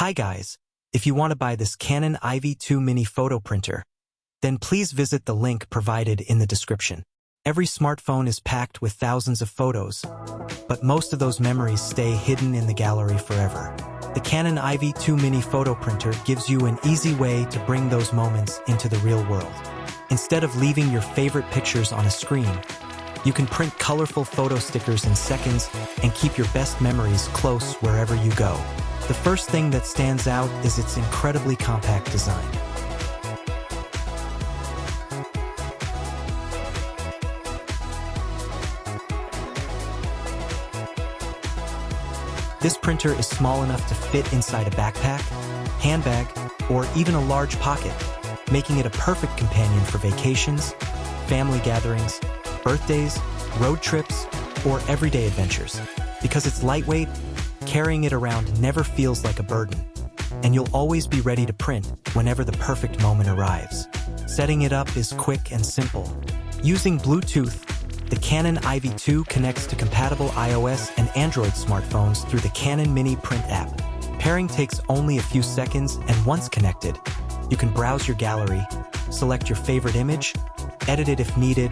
Hi guys, if you want to buy this Canon Ivy 2 mini photo printer, then please visit the link provided in the description. Every smartphone is packed with thousands of photos, but most of those memories stay hidden in the gallery forever. The Canon Ivy 2 mini photo printer gives you an easy way to bring those moments into the real world. Instead of leaving your favorite pictures on a screen, you can print colorful photo stickers in seconds and keep your best memories close wherever you go. The first thing that stands out is its incredibly compact design. This printer is small enough to fit inside a backpack, handbag, or even a large pocket, making it a perfect companion for vacations, family gatherings, birthdays, road trips, or everyday adventures. Because it's lightweight, carrying it around never feels like a burden, and you'll always be ready to print whenever the perfect moment arrives. Setting it up is quick and simple. Using Bluetooth, the Canon Ivy 2 connects to compatible iOS and Android smartphones through the Canon Mini Print app. Pairing takes only a few seconds, and once connected, you can browse your gallery, select your favorite image, edit it if needed,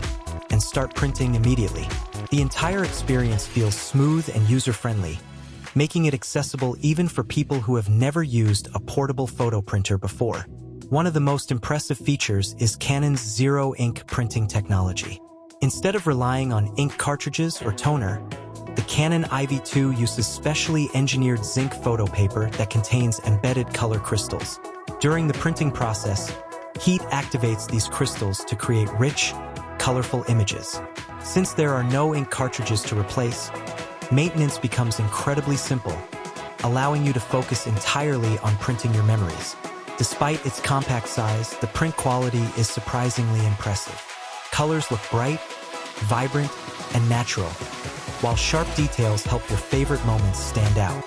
and start printing immediately. The entire experience feels smooth and user-friendly, making it accessible even for people who have never used a portable photo printer before. One of the most impressive features is Canon's Zero Ink printing technology. Instead of relying on ink cartridges or toner, the Canon Ivy 2 uses specially engineered zinc photo paper that contains embedded color crystals. During the printing process, heat activates these crystals to create rich, colorful images. Since there are no ink cartridges to replace, maintenance becomes incredibly simple, allowing you to focus entirely on printing your memories. Despite its compact size, the print quality is surprisingly impressive. Colors look bright, vibrant, and natural, while sharp details help your favorite moments stand out.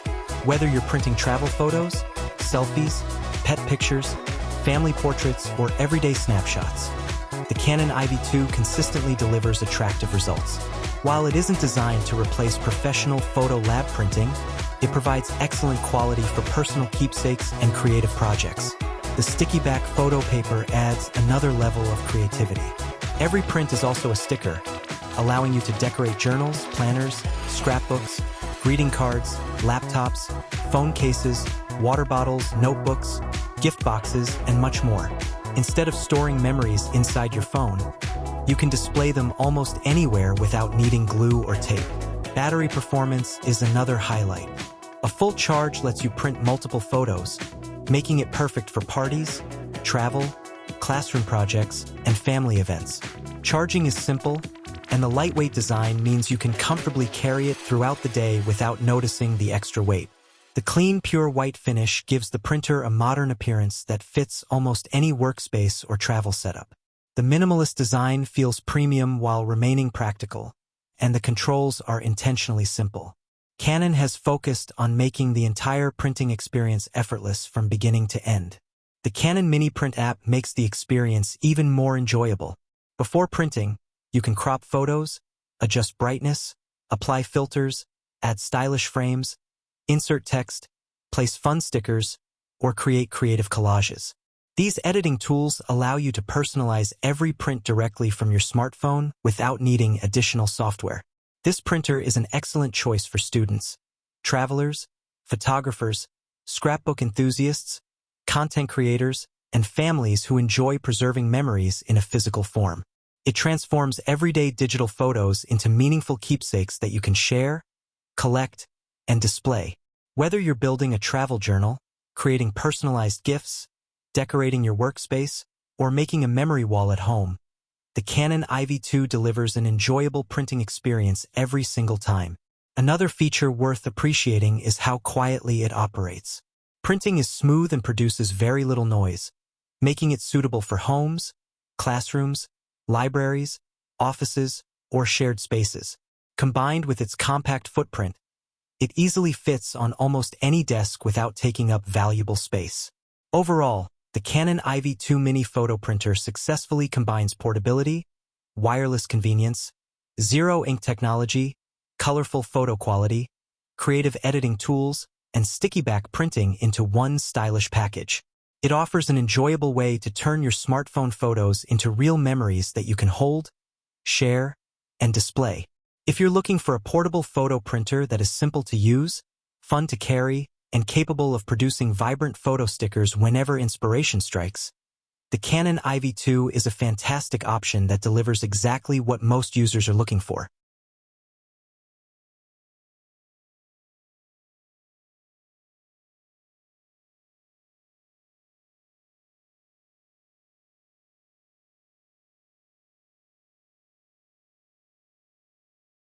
Whether you're printing travel photos, selfies, pet pictures, family portraits, or everyday snapshots, the Canon Ivy 2 consistently delivers attractive results. While it isn't designed to replace professional photo lab printing, it provides excellent quality for personal keepsakes and creative projects. The sticky-back photo paper adds another level of creativity. Every print is also a sticker, allowing you to decorate journals, planners, scrapbooks, greeting cards, laptops, phone cases, water bottles, notebooks, gift boxes, and much more. Instead of storing memories inside your phone, you can display them almost anywhere without needing glue or tape. Battery performance is another highlight. A full charge lets you print multiple photos, making it perfect for parties, travel, classroom projects, and family events. Charging is simple, and the lightweight design means you can comfortably carry it throughout the day without noticing the extra weight. The clean, pure white finish gives the printer a modern appearance that fits almost any workspace or travel setup. The minimalist design feels premium while remaining practical, and the controls are intentionally simple. Canon has focused on making the entire printing experience effortless from beginning to end. The Canon Mini Print app makes the experience even more enjoyable. Before printing, you can crop photos, adjust brightness, apply filters, add stylish frames, insert text, place fun stickers, or create creative collages. These editing tools allow you to personalize every print directly from your smartphone without needing additional software. This printer is an excellent choice for students, travelers, photographers, scrapbook enthusiasts, content creators, and families who enjoy preserving memories in a physical form. It transforms everyday digital photos into meaningful keepsakes that you can share, collect, and display. Whether you're building a travel journal, creating personalized gifts, decorating your workspace, or making a memory wall at home, the Canon Ivy 2 delivers an enjoyable printing experience every single time. Another feature worth appreciating is how quietly it operates. Printing is smooth and produces very little noise, making it suitable for homes, classrooms, libraries, offices, or shared spaces. Combined with its compact footprint, it easily fits on almost any desk without taking up valuable space. Overall, the Canon Ivy 2 mini photo printer successfully combines portability, wireless convenience, zero ink technology, colorful photo quality, creative editing tools, and sticky back printing into one stylish package. It offers an enjoyable way to turn your smartphone photos into real memories that you can hold, share, and display. If you're looking for a portable photo printer that is simple to use, fun to carry, and capable of producing vibrant photo stickers whenever inspiration strikes, the Canon Ivy 2 is a fantastic option that delivers exactly what most users are looking for.